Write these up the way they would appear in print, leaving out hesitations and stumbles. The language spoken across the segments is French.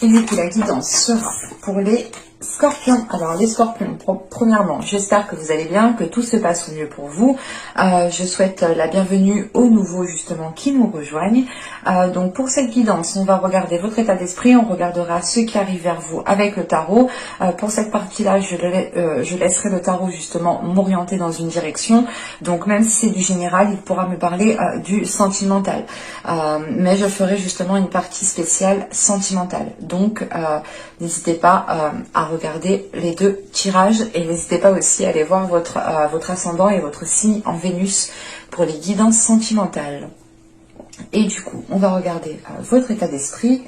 Et du coup, la guidance sera pour les scorpions. Alors, les scorpions, premièrement, j'espère que vous allez bien, que tout se passe au mieux pour vous. Je souhaite la bienvenue aux nouveaux, justement, qui nous rejoignent. Donc, pour cette guidance, on va regarder votre état d'esprit. On regardera ceux qui arrivent vers vous avec le tarot. Pour cette partie-là, je laisserai le tarot, justement, m'orienter dans une direction. Donc, même si c'est du général, il pourra me parler du sentimental. Mais je ferai, justement, une partie spéciale sentimentale. Donc, n'hésitez pas à regarder les deux tirages et n'hésitez pas aussi à aller voir votre ascendant et votre signe en Vénus pour les guidances sentimentales. Et du coup, on va regarder votre état d'esprit.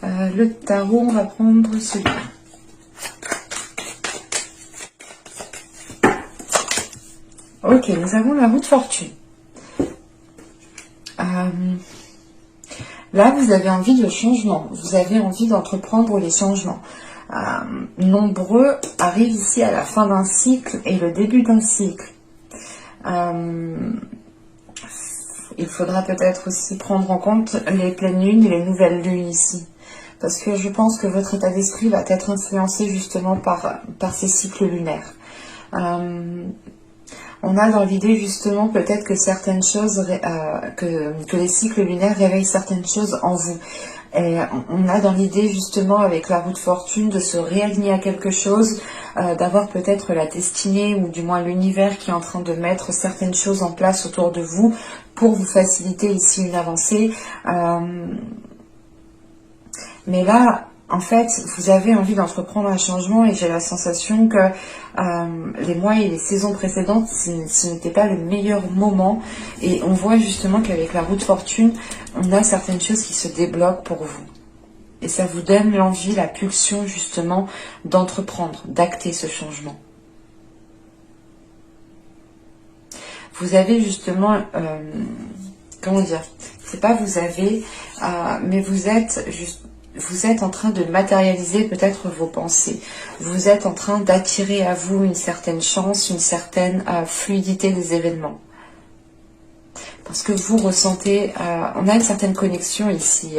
Le tarot, on va prendre celui-là. Ok, nous avons la roue de fortune. Là, vous avez envie de changement. Vous avez envie d'entreprendre les changements. Nombreux arrivent ici à la fin d'un cycle et le début d'un cycle. Il faudra peut-être aussi prendre en compte les pleines lunes et les nouvelles lunes ici. Parce que je pense que votre état d'esprit va être influencé justement par ces cycles lunaires. On a dans l'idée justement peut-être que certaines choses, que les cycles lunaires réveillent certaines choses en vous. Et on a dans l'idée justement avec la roue de fortune de se réaligner à quelque chose, d'avoir peut-être la destinée ou du moins l'univers qui est en train de mettre certaines choses en place autour de vous pour vous faciliter ici une avancée. Mais là, en fait, vous avez envie d'entreprendre un changement et j'ai la sensation que les mois et les saisons précédentes, ce n'était pas le meilleur moment. Et on voit justement qu'avec la roue de fortune, on a certaines choses qui se débloquent pour vous. Et ça vous donne l'envie, la pulsion justement d'entreprendre, d'acter ce changement. Vous avez justement, comment dire, c'est pas vous avez, mais vous êtes en train de matérialiser peut-être vos pensées. Vous êtes en train d'attirer à vous une certaine chance, une certaine fluidité des événements. Parce que vous ressentez, on a une certaine connexion ici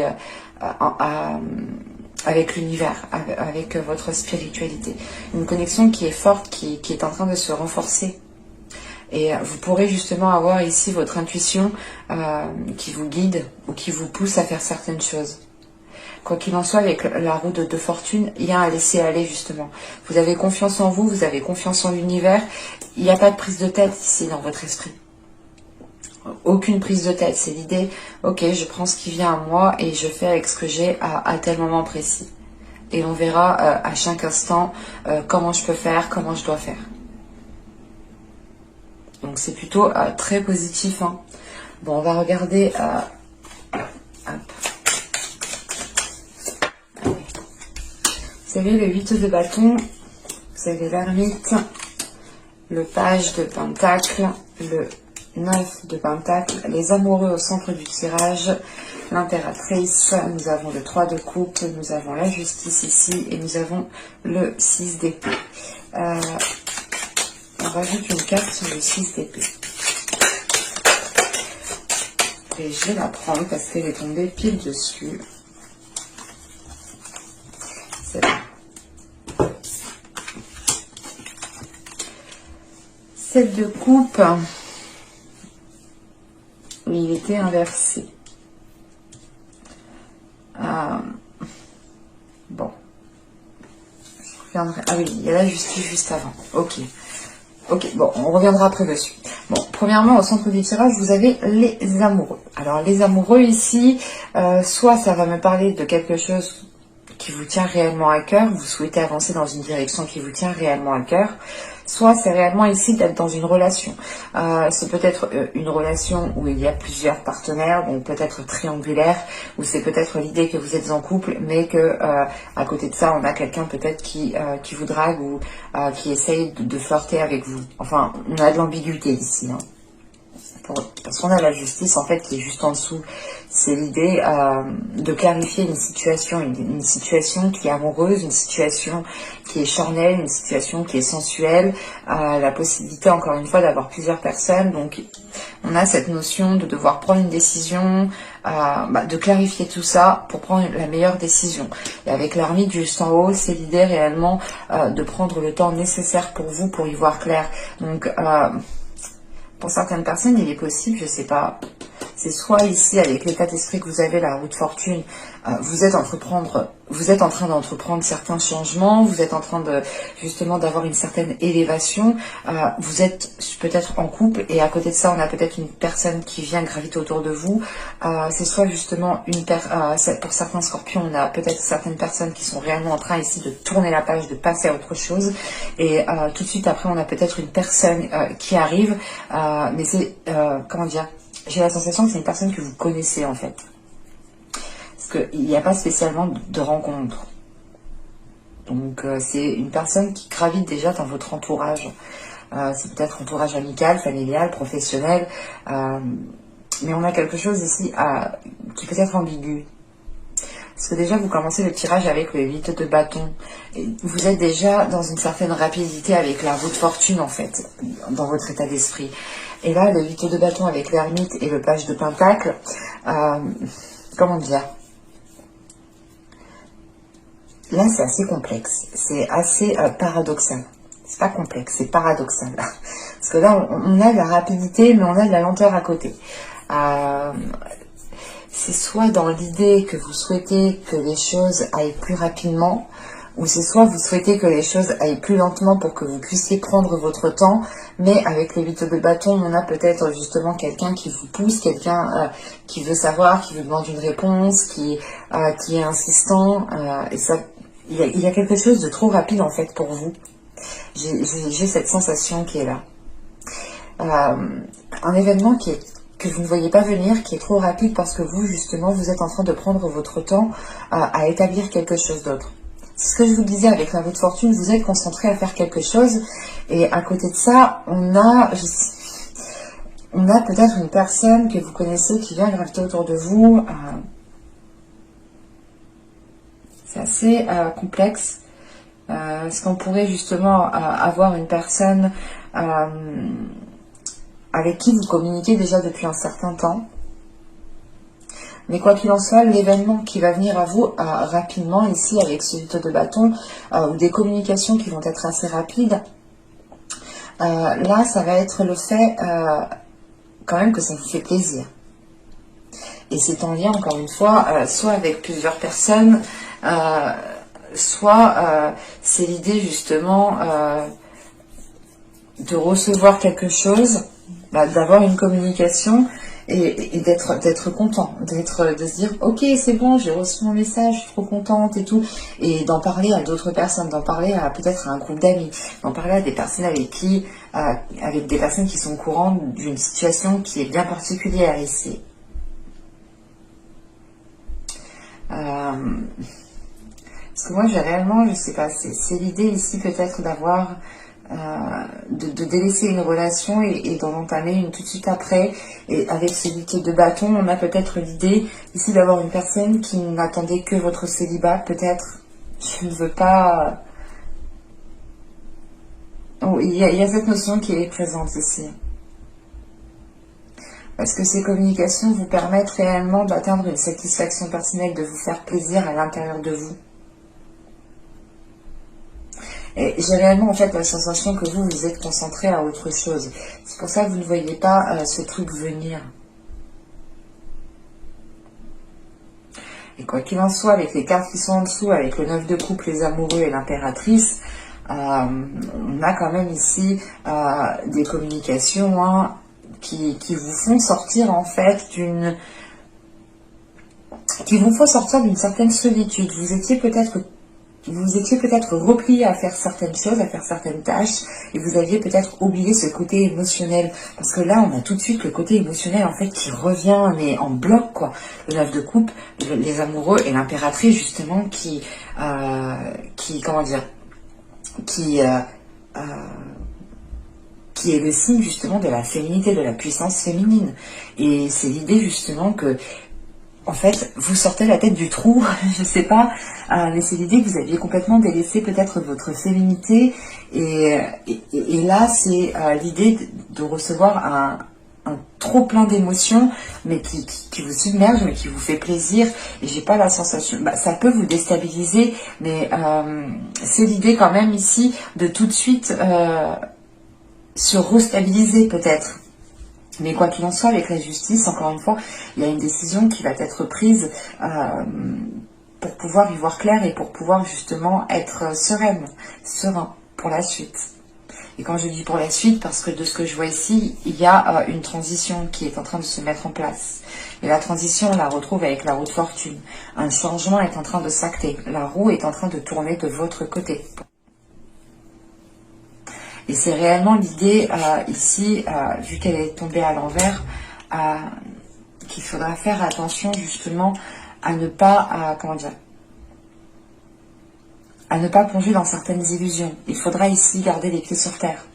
avec l'univers, avec votre spiritualité. Une connexion qui est forte, qui est en train de se renforcer. Et vous pourrez justement avoir ici votre intuition qui vous guide ou qui vous pousse à faire certaines choses. Quoi qu'il en soit, avec la roue de fortune, il y a un laisser-aller justement. Vous avez confiance en vous, vous avez confiance en l'univers. Il n'y a pas de prise de tête ici dans votre esprit. Aucune prise de tête. C'est l'idée, ok, je prends ce qui vient à moi et je fais avec ce que j'ai à tel moment précis. Et on verra à chaque instant comment je peux faire, comment je dois faire. Donc c'est plutôt très positif. Hein. Bon, on va regarder... hop. Vous avez le 8 de bâton, vous avez l'ermite, le page de pentacle, le 9 de pentacle, les amoureux au centre du tirage, l'impératrice, nous avons le 3 de coupe, nous avons la justice ici et nous avons le 6 d'épée. On rajoute une carte sur le 6 d'épée. Et je vais la prendre parce qu'elle est tombée pile dessus. C'est bon. 7 de coupe, il était inversé. Bon. Je reviendrai. Ah oui, il y a la justice juste avant. Ok. Ok, bon, on reviendra après dessus. Bon, premièrement, au centre du tirage, vous avez les amoureux. Alors, les amoureux ici, soit ça va me parler de quelque chose qui vous tient réellement à cœur, vous souhaitez avancer dans une direction qui vous tient réellement à cœur, soit c'est réellement ici d'être dans une relation. C'est peut-être une relation où il y a plusieurs partenaires, donc peut-être triangulaire, ou c'est peut-être l'idée que vous êtes en couple, mais que à côté de ça, on a quelqu'un peut-être qui vous drague ou qui essaye de flirter avec vous. Enfin, on a de l'ambiguïté ici. Hein. parce qu'on a la justice en fait qui est juste en dessous. C'est l'idée de clarifier une situation qui est amoureuse, une situation qui est charnelle, une situation qui est sensuelle, la possibilité encore une fois d'avoir plusieurs personnes. Donc on a cette notion de devoir prendre une décision, de clarifier tout ça pour prendre la meilleure décision. Et avec l'ermite juste en haut, c'est l'idée réellement de prendre le temps nécessaire pour vous pour y voir clair. Donc pour certaines personnes, il est possible, je sais pas, c'est soit ici avec l'état d'esprit que vous avez, la roue de fortune, vous êtes en train d'entreprendre certains changements, vous êtes en train de justement d'avoir une certaine élévation, vous êtes peut-être en couple et à côté de ça on a peut-être une personne qui vient graviter autour de vous, c'est soit justement pour certains scorpions on a peut-être certaines personnes qui sont réellement en train ici de tourner la page, de passer à autre chose et tout de suite après on a peut-être une personne qui arrive, mais c'est comment dire, j'ai la sensation que c'est une personne que vous connaissez en fait. Parce qu'il n'y a pas spécialement de rencontre. Donc c'est une personne qui gravite déjà dans votre entourage. C'est peut-être entourage amical, familial, professionnel. Mais on a quelque chose ici qui peut être ambigu. Parce que déjà vous commencez le tirage avec le 8 de bâton. Et vous êtes déjà dans une certaine rapidité avec la roue de fortune en fait, dans votre état d'esprit. Et là, le 8 de bâton avec l'ermite et le page de pentacle, comment dire? Là, c'est assez complexe. C'est assez paradoxal. C'est pas complexe, c'est paradoxal. Parce que là, on a de la rapidité, mais on a de la lenteur à côté. C'est soit dans l'idée que vous souhaitez que les choses aillent plus rapidement, ou c'est soit vous souhaitez que les choses aillent plus lentement pour que vous puissiez prendre votre temps, mais avec les 8 de bâton, on a peut-être justement quelqu'un qui vous pousse, quelqu'un qui veut savoir, qui vous demande une réponse, qui est insistant, et ça, il y a quelque chose de trop rapide en fait pour vous. J'ai cette sensation qui est là. Un événement que vous ne voyez pas venir, qui est trop rapide parce que vous, justement, vous êtes en train de prendre votre temps à établir quelque chose d'autre. C'est ce que je vous disais avec la roue de fortune, vous êtes concentré à faire quelque chose et à côté de ça, on a peut-être une personne que vous connaissez qui vient graviter autour de vous. C'est assez complexe. Est-ce qu'on pourrait justement avoir une personne avec qui vous communiquez déjà depuis un certain temps? Mais quoi qu'il en soit, l'événement qui va venir à vous rapidement, ici avec ce 8 de bâton, ou des communications qui vont être assez rapides, là, ça va être le fait quand même que ça vous fait plaisir. Et c'est en lien, encore une fois, soit avec plusieurs personnes, soit c'est l'idée justement de recevoir quelque chose, d'avoir une communication et d'être content, de se dire ok c'est bon, j'ai reçu mon message, je suis trop contente et tout, et d'en parler à d'autres personnes, d'en parler à peut-être à un groupe d'amis, d'en parler à des personnes avec des personnes qui sont au courant d'une situation qui est bien particulière ici. Parce que moi j'ai réellement, je sais pas, c'est l'idée ici peut-être d'avoir de délaisser une relation et d'en entamer une tout de suite après. Et avec ce 8 de bâton, on a peut-être l'idée ici d'avoir une personne qui n'attendait que votre célibat, peut-être. Je ne veux pas... Oh, il y a cette notion qui est présente ici. Parce que ces communications vous permettent réellement d'atteindre une satisfaction personnelle, de vous faire plaisir à l'intérieur de vous. Et j'ai réellement en fait la sensation que vous êtes concentré à autre chose. C'est pour ça que vous ne voyez pas ce truc venir. Et quoi qu'il en soit, avec les cartes qui sont en dessous, avec le 9 de coupe, les amoureux et l'impératrice, on a quand même ici des communications qui vous font sortir en fait d'une certaine solitude. Vous étiez peut-être replié à faire certaines choses, à faire certaines tâches, et vous aviez peut-être oublié ce côté émotionnel. Parce que là, on a tout de suite le côté émotionnel, en fait, qui revient, mais en bloc, quoi. Le 9 de coupe, les amoureux et l'impératrice, justement, comment dire, qui est le signe justement de la féminité, de la puissance féminine. Et c'est l'idée justement que, en fait, vous sortez la tête du trou, je sais pas, mais c'est l'idée que vous aviez complètement délaissé peut-être votre féminité. Et là, c'est l'idée de recevoir un trop plein d'émotions, mais qui vous submerge, mais qui vous fait plaisir. Et j'ai pas la sensation, ça peut vous déstabiliser, mais c'est l'idée quand même ici de tout de suite se restabiliser peut-être. Mais quoi qu'il en soit, avec la justice, encore une fois, il y a une décision qui va être prise pour pouvoir y voir clair et pour pouvoir justement être serein pour la suite. Et quand je dis pour la suite, parce que de ce que je vois ici, il y a une transition qui est en train de se mettre en place. Et la transition, on la retrouve avec la roue de fortune. Un changement est en train de s'acter. La roue est en train de tourner de votre côté. Et c'est réellement l'idée ici, vu qu'elle est tombée à l'envers, qu'il faudra faire attention justement à ne pas, à ne pas plonger dans certaines illusions. Il faudra ici garder les pieds sur terre.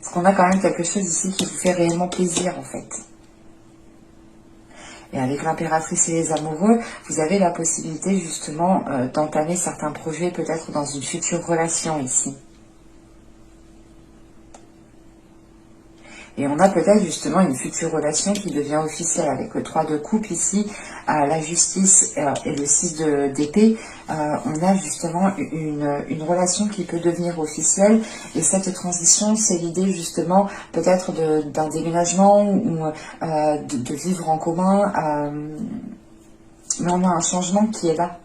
Parce qu'on a quand même quelque chose ici qui vous fait réellement plaisir en fait. Et avec l'impératrice et les amoureux, vous avez la possibilité justement d'entamer certains projets peut-être dans une future relation ici. Et on a peut-être justement une future relation qui devient officielle avec le 3 de coupe ici, la justice et le 6 d'épée. On a justement une relation qui peut devenir officielle. Et cette transition, c'est l'idée justement peut-être d'un déménagement ou de vivre en commun. Mais on a un changement qui est là.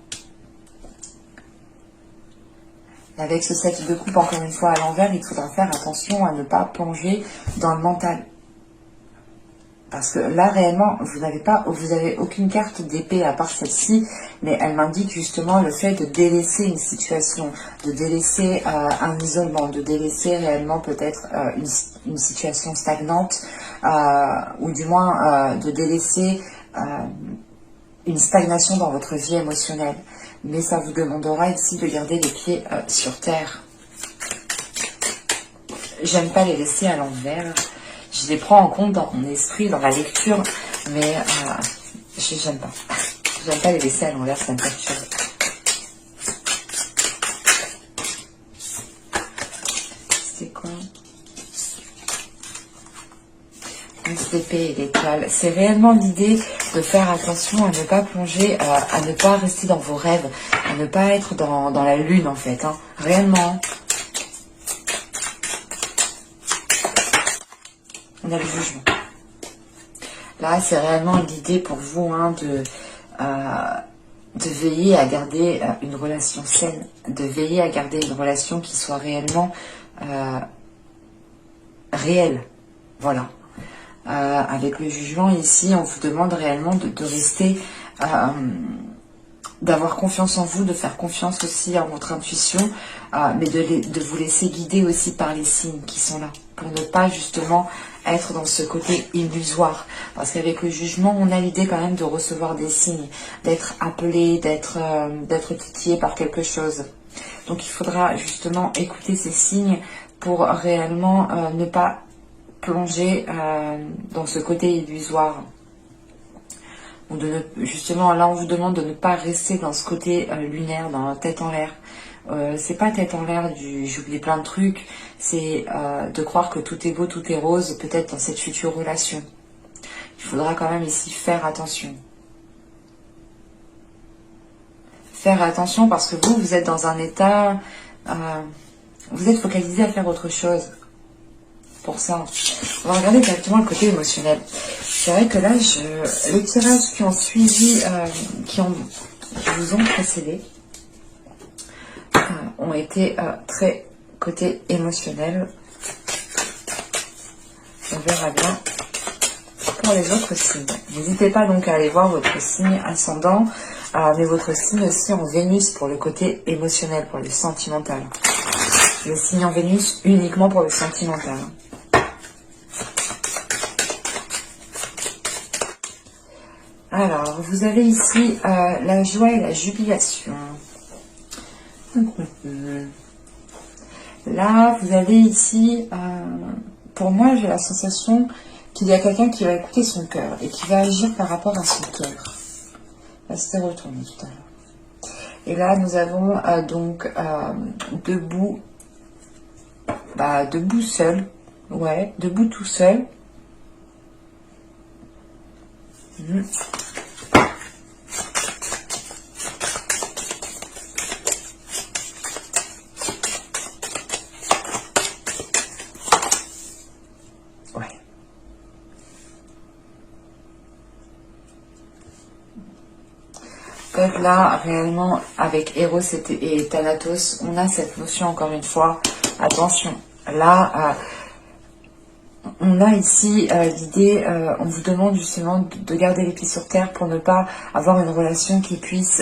Avec ce 7 de coupe, encore une fois à l'envers, il faudra faire attention à ne pas plonger dans le mental. Parce que là, réellement, vous avez aucune carte d'épée à part celle-ci, mais elle m'indique justement le fait de délaisser une situation, de délaisser un isolement, de délaisser réellement peut-être une situation stagnante, ou du moins de délaisser une stagnation dans votre vie émotionnelle. Mais ça vous demandera ici de garder les pieds sur terre. J'aime pas les laisser à l'envers. Je les prends en compte dans mon esprit, dans la lecture, mais j'aime pas. J'aime pas les laisser à l'envers, ça me perturbe. C'est quoi? L'épée et l'étoile. C'est réellement l'idée de faire attention à ne pas plonger, à ne pas rester dans vos rêves, à ne pas être dans la lune en fait. Hein. Réellement. On a le jugement. Là, c'est réellement l'idée pour vous de veiller à garder une relation saine, de veiller à garder une relation qui soit réellement réelle. Voilà. Avec le jugement ici, on vous demande réellement de rester, d'avoir confiance en vous, de faire confiance aussi à votre intuition, mais de vous laisser guider aussi par les signes qui sont là, pour ne pas justement être dans ce côté illusoire. Parce qu'avec le jugement, on a l'idée quand même de recevoir des signes, d'être appelé, d'être titillé par quelque chose. Donc il faudra justement écouter ces signes pour réellement ne pas plonger dans ce côté illusoire. Ou justement, là on vous demande de ne pas rester dans ce côté lunaire, dans la tête en l'air. C'est pas tête en l'air j'oublie plein de trucs, c'est de croire que tout est beau, tout est rose, peut-être dans cette future relation. Il faudra quand même ici faire attention. Faire attention parce que vous êtes dans un état, vous êtes focalisé à faire autre chose. Pour ça, on va regarder directement le côté émotionnel. C'est vrai que là, les tirages qui ont suivi, qui vous ont précédé, ont été très côté émotionnel. On verra bien pour les autres signes. N'hésitez pas donc à aller voir votre signe ascendant, mais votre signe aussi en Vénus pour le côté émotionnel, pour le sentimental. Le signe en Vénus uniquement pour le sentimental. Alors, vous avez ici la joie et la jubilation. Là, vous avez ici, pour moi, j'ai la sensation qu'il y a quelqu'un qui va écouter son cœur et qui va agir par rapport à son cœur. Là, c'était retourné tout à l'heure. Et là, nous avons donc debout, debout seul. Ouais, debout tout seul. Donc là, réellement, avec Eros et Thanatos, on a cette notion, encore une fois, attention, là, on a ici l'idée, on vous demande justement de garder les pieds sur terre pour ne pas avoir une relation qui puisse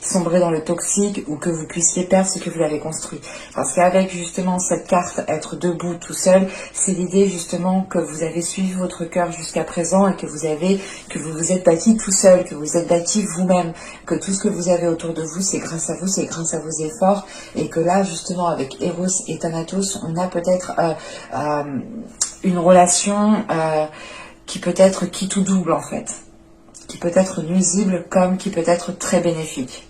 sombrer dans le toxique ou que vous puissiez perdre ce que vous avez construit. Parce qu'avec justement cette carte, être debout tout seul, c'est l'idée justement que vous avez suivi votre cœur jusqu'à présent et que vous vous êtes bâti tout seul, que vous êtes bâti vous-même, que tout ce que vous avez autour de vous, c'est grâce à vous, c'est grâce à vos efforts, et que là justement avec Eros et Thanatos, on a peut-être une relation qui peut être quitte ou double en fait, qui peut être nuisible comme qui peut être très bénéfique.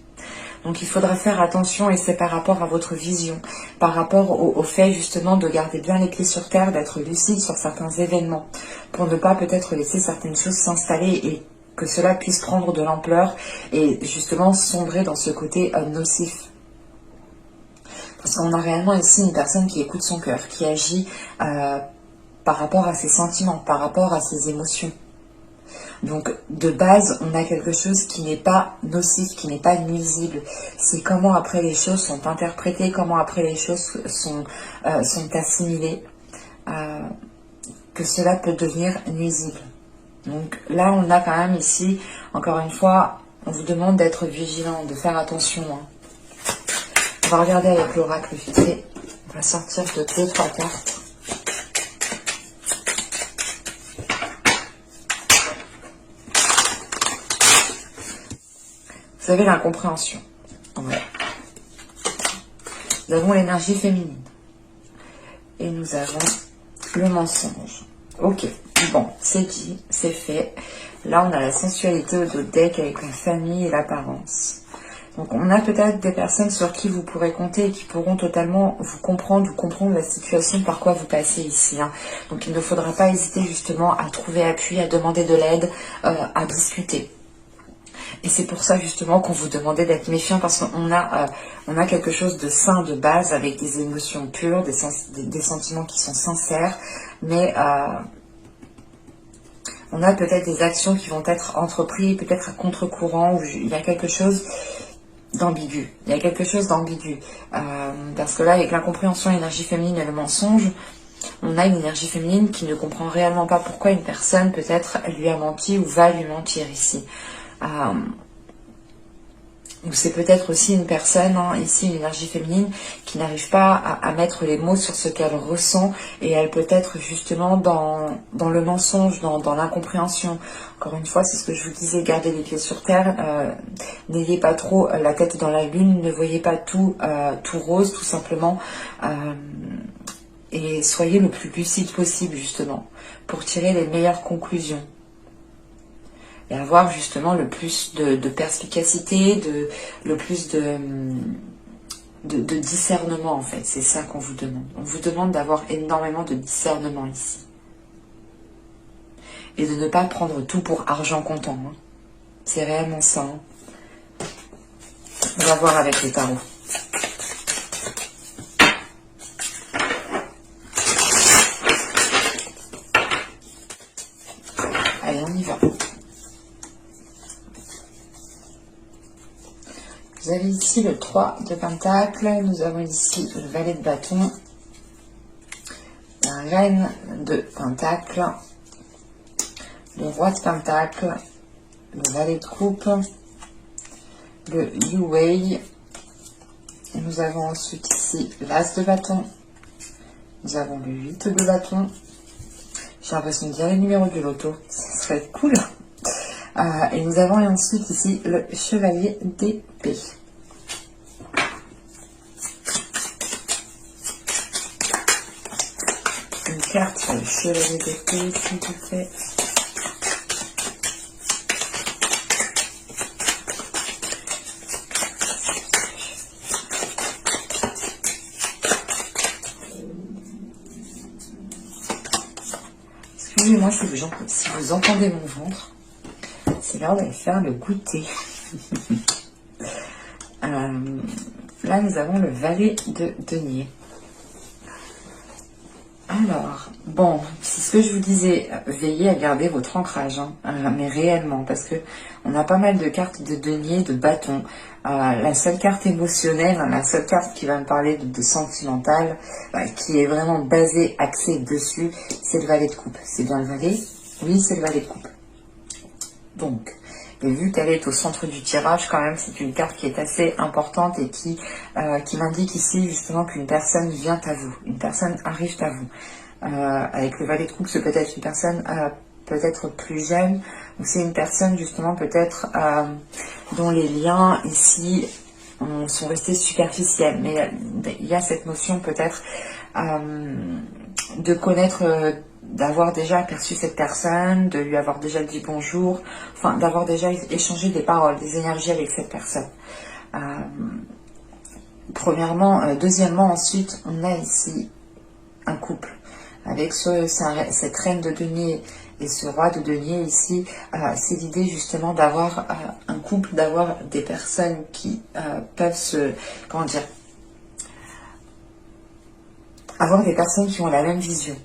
Donc il faudra faire attention, et c'est par rapport à votre vision, par rapport au fait justement de garder bien les pieds sur terre, d'être lucide sur certains événements, pour ne pas peut-être laisser certaines choses s'installer et que cela puisse prendre de l'ampleur et justement sombrer dans ce côté nocif. Parce qu'on a réellement ici une personne qui écoute son cœur, qui agit par rapport à ses sentiments, par rapport à ses émotions. Donc, de base, on a quelque chose qui n'est pas nocif, qui n'est pas nuisible. C'est comment après les choses sont interprétées, comment après les choses sont assimilées, que cela peut devenir nuisible. Donc là, on a quand même ici, encore une fois, on vous demande d'être vigilant, de faire attention. On va regarder avec l'oracle fixé. On va sortir de 2-3 cartes. Vous avez l'incompréhension. Ouais. Nous avons l'énergie féminine. Et nous avons le mensonge. Ok, bon, c'est dit, c'est fait. Là, on a la sensualité au dos de deck avec la famille et l'apparence. Donc, on a peut-être des personnes sur qui vous pourrez compter et qui pourront totalement vous comprendre la situation par quoi vous passez ici. Hein. Donc, il ne faudra pas hésiter justement à trouver appui, à demander de l'aide, à discuter. Et c'est pour ça justement qu'on vous demandait d'être méfiant, parce qu'on a quelque chose de sain de base, avec des émotions pures, des sentiments qui sont sincères, mais on a peut-être des actions qui vont être entreprises, peut-être à contre-courant, où il y a quelque chose d'ambigu. Il y a quelque chose d'ambigu. Parce que là, avec l'incompréhension, l'énergie féminine et le mensonge, on a une énergie féminine qui ne comprend réellement pas pourquoi une personne peut-être lui a menti ou va lui mentir ici. Ou c'est peut-être aussi une personne, hein, ici une énergie féminine, qui n'arrive pas à mettre les mots sur ce qu'elle ressent, et elle peut être justement dans le mensonge, dans l'incompréhension. Encore une fois, c'est ce que je vous disais, gardez les pieds sur terre, n'ayez pas trop la tête dans la lune, ne voyez pas tout rose tout simplement, et soyez le plus lucide possible justement, pour tirer les meilleures conclusions. Et avoir justement le plus de perspicacité, le plus de discernement en fait. C'est ça qu'on vous demande. On vous demande d'avoir énormément de discernement ici. Et de ne pas prendre tout pour argent comptant. Hein. C'est réellement ça. Hein. On va voir avec les tarots. Allez, on y va. Vous avez ici le 3 de Pentacle, nous avons ici le valet de bâton, la reine de Pentacle, le roi de Pentacle, le valet de coupe, le Yu-Wei, et nous avons ensuite ici l'as de bâton, nous avons le 8 de bâton, j'ai l'impression de dire les numéros du loto, ça serait cool. Et nous avons ensuite ici le chevalier d'épée. carte sur le chevalier d'épée, s'il vous plaît. Excusez-moi si vous entendez mon ventre. C'est l'heure d'aller faire le goûter. Là, nous avons le valet de denier. Alors, bon, c'est ce que je vous disais, veillez à garder votre ancrage, hein, mais réellement, parce que on a pas mal de cartes de denier, de bâton. La seule carte émotionnelle, hein, la seule carte qui va me parler de sentimental, qui est vraiment basée, axée dessus, c'est le valet de coupe. C'est bien le valet? Oui, c'est le valet de coupe. Donc, et vu qu'elle est au centre du tirage, quand même, c'est une carte qui est assez importante et qui m'indique ici justement qu'une personne vient à vous, une personne arrive à vous. Avec le valet de coupe, c'est peut-être une personne peut-être plus jeune, ou c'est une personne justement peut-être dont les liens ici sont restés superficiels. Mais il y a cette notion peut-être de connaître... d'avoir déjà aperçu cette personne, de lui avoir déjà dit bonjour, enfin d'avoir déjà échangé des paroles, des énergies avec cette personne. Premièrement, deuxièmement, ensuite, on a ici un couple. Avec cette reine de denier et ce roi de denier ici, c'est l'idée justement d'avoir un couple, d'avoir des personnes qui peuvent se... comment dire, avoir des personnes qui ont la même vision.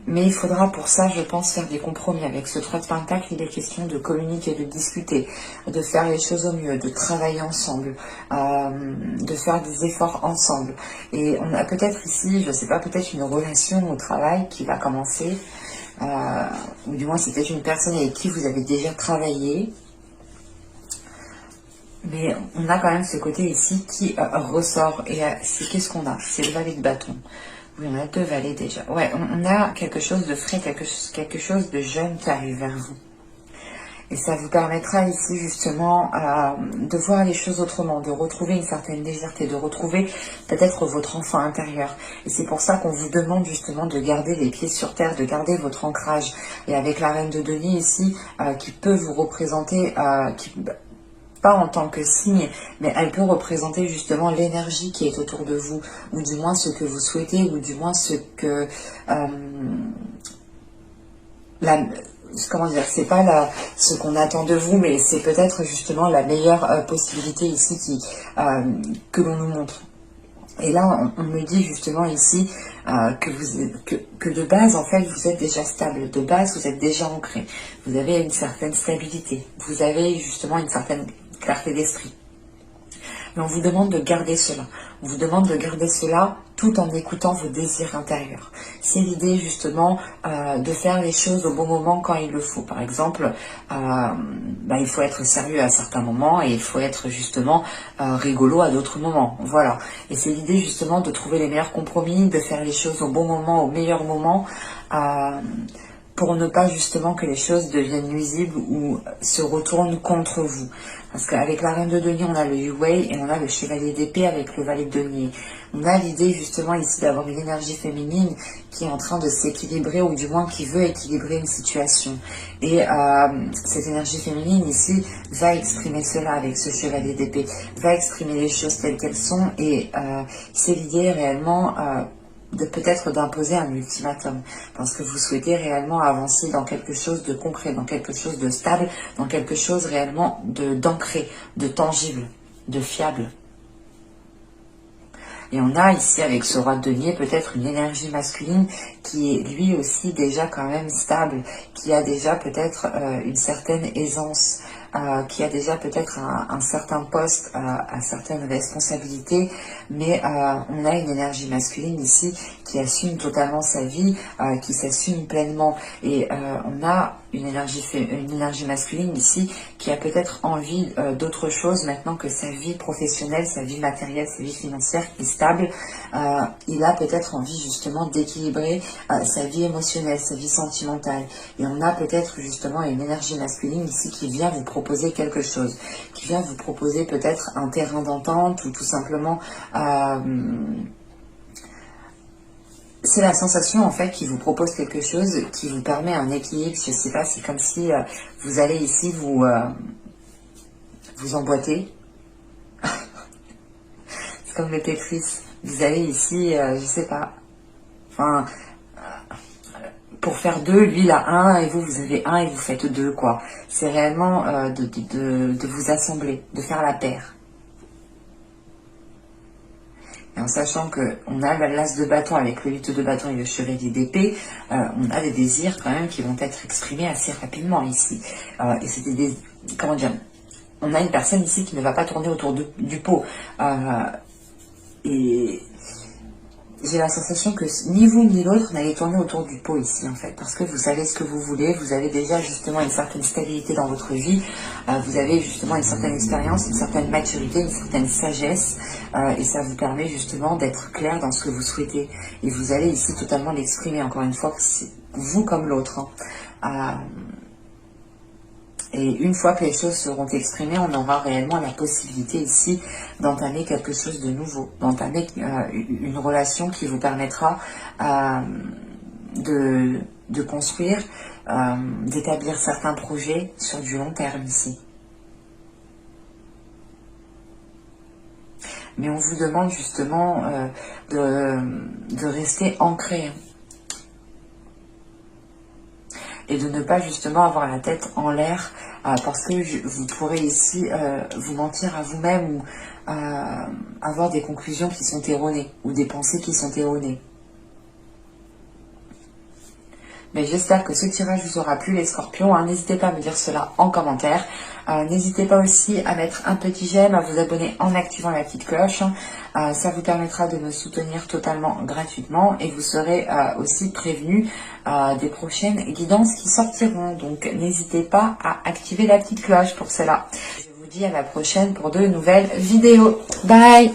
Mais il faudra pour ça, je pense, faire des compromis. Avec ce 3 de Pentacle, il est question de communiquer, de discuter, de faire les choses au mieux, de travailler ensemble, de faire des efforts ensemble. Et on a peut-être ici, je ne sais pas, peut-être une relation au travail qui va commencer, ou du moins c'est peut-être une personne avec qui vous avez déjà travaillé. Mais on a quand même ce côté ici qui ressort. Et qu'est-ce qu'on a? C'est le valet de bâton. Oui, on a 2 valets déjà. Ouais, on a quelque chose de frais, quelque chose de jeune qui arrive vers vous. Et ça vous permettra ici justement de voir les choses autrement, de retrouver une certaine légèreté, de retrouver peut-être votre enfant intérieur. Et c'est pour ça qu'on vous demande justement de garder les pieds sur terre, de garder votre ancrage. Et avec la reine de denier ici, qui peut vous représenter... pas en tant que signe, mais elle peut représenter justement l'énergie qui est autour de vous, ou du moins ce que vous souhaitez, ou du moins ce que... comment dire, c'est pas ce qu'on attend de vous, mais c'est peut-être justement la meilleure possibilité ici que l'on nous montre. Et là, on me dit justement ici que de base, en fait, vous êtes déjà stable. De base, vous êtes déjà ancré. Vous avez une certaine stabilité. Vous avez justement une certaine clarté d'esprit. Mais on vous demande de garder cela. On vous demande de garder cela tout en écoutant vos désirs intérieurs. C'est l'idée justement de faire les choses au bon moment quand il le faut. Par exemple, il faut être sérieux à certains moments et il faut être justement rigolo à d'autres moments. Voilà. Et c'est l'idée justement de trouver les meilleurs compromis, de faire les choses au bon moment, au meilleur moment, pour ne pas justement que les choses deviennent nuisibles ou se retournent contre vous. Parce qu'avec la reine de denier, on a le Yu-Wei et on a le chevalier d'épée avec le valet de denier. On a l'idée justement ici d'avoir une énergie féminine qui est en train de s'équilibrer ou du moins qui veut équilibrer une situation. Et cette énergie féminine ici va exprimer cela avec ce chevalier d'épée, va exprimer les choses telles qu'elles sont et c'est l'idée réellement... de peut-être d'imposer un ultimatum, parce que vous souhaitez réellement avancer dans quelque chose de concret, dans quelque chose de stable, dans quelque chose réellement d'ancré, de tangible, de fiable. Et on a ici avec ce roi de denier peut-être une énergie masculine qui est lui aussi déjà quand même stable, qui a déjà peut-être une certaine aisance, qui a déjà peut-être un certain poste, à certaines responsabilités, mais on a une énergie masculine ici qui assume totalement sa vie, qui s'assume pleinement. Et on a une énergie masculine ici qui a peut-être envie d'autre chose maintenant que sa vie professionnelle, sa vie matérielle, sa vie financière qui est stable. Il a peut-être envie justement d'équilibrer sa vie émotionnelle, sa vie sentimentale. Et on a peut-être justement une énergie masculine ici qui vient vous proposer quelque chose, qui vient vous proposer peut-être un terrain d'entente ou tout simplement c'est la sensation en fait qui vous propose quelque chose, qui vous permet un équilibre. Je sais pas, c'est comme si vous allez ici vous emboîter. C'est comme le Tetris. Vous allez ici, je sais pas. Enfin, pour faire 2, lui il a 1 et vous avez 1 et vous faites 2 quoi. C'est réellement de vous assembler, de faire la paire. Et en sachant qu'on a l'as de bâton avec le 8 de bâton et le chevalier d'épée, on a des désirs quand même qui vont être exprimés assez rapidement ici. Et c'était des... Comment dire? On a une personne ici qui ne va pas tourner autour du pot. Et j'ai la sensation que ni vous ni l'autre n'allez tourner autour du pot ici en fait, parce que vous savez ce que vous voulez, vous avez déjà justement une certaine stabilité dans votre vie, vous avez justement une certaine expérience, une certaine maturité, une certaine sagesse, et ça vous permet justement d'être clair dans ce que vous souhaitez. Et vous allez ici totalement l'exprimer, encore une fois, c'est vous comme l'autre. Et une fois que les choses seront exprimées, on aura réellement la possibilité ici d'entamer quelque chose de nouveau, d'entamer une relation qui vous permettra de construire, d'établir certains projets sur du long terme ici. Mais on vous demande justement de rester ancré. Et de ne pas justement avoir la tête en l'air parce que vous pourrez ici vous mentir à vous-même ou avoir des conclusions qui sont erronées ou des pensées qui sont erronées. Mais j'espère que ce tirage vous aura plu les scorpions. N'hésitez pas à me dire cela en commentaire. N'hésitez pas aussi à mettre un petit j'aime, à vous abonner en activant la petite cloche. Ça vous permettra de me soutenir totalement gratuitement et vous serez aussi prévenu des prochaines guidances qui sortiront. Donc n'hésitez pas à activer la petite cloche pour cela. Je vous dis à la prochaine pour de nouvelles vidéos. Bye!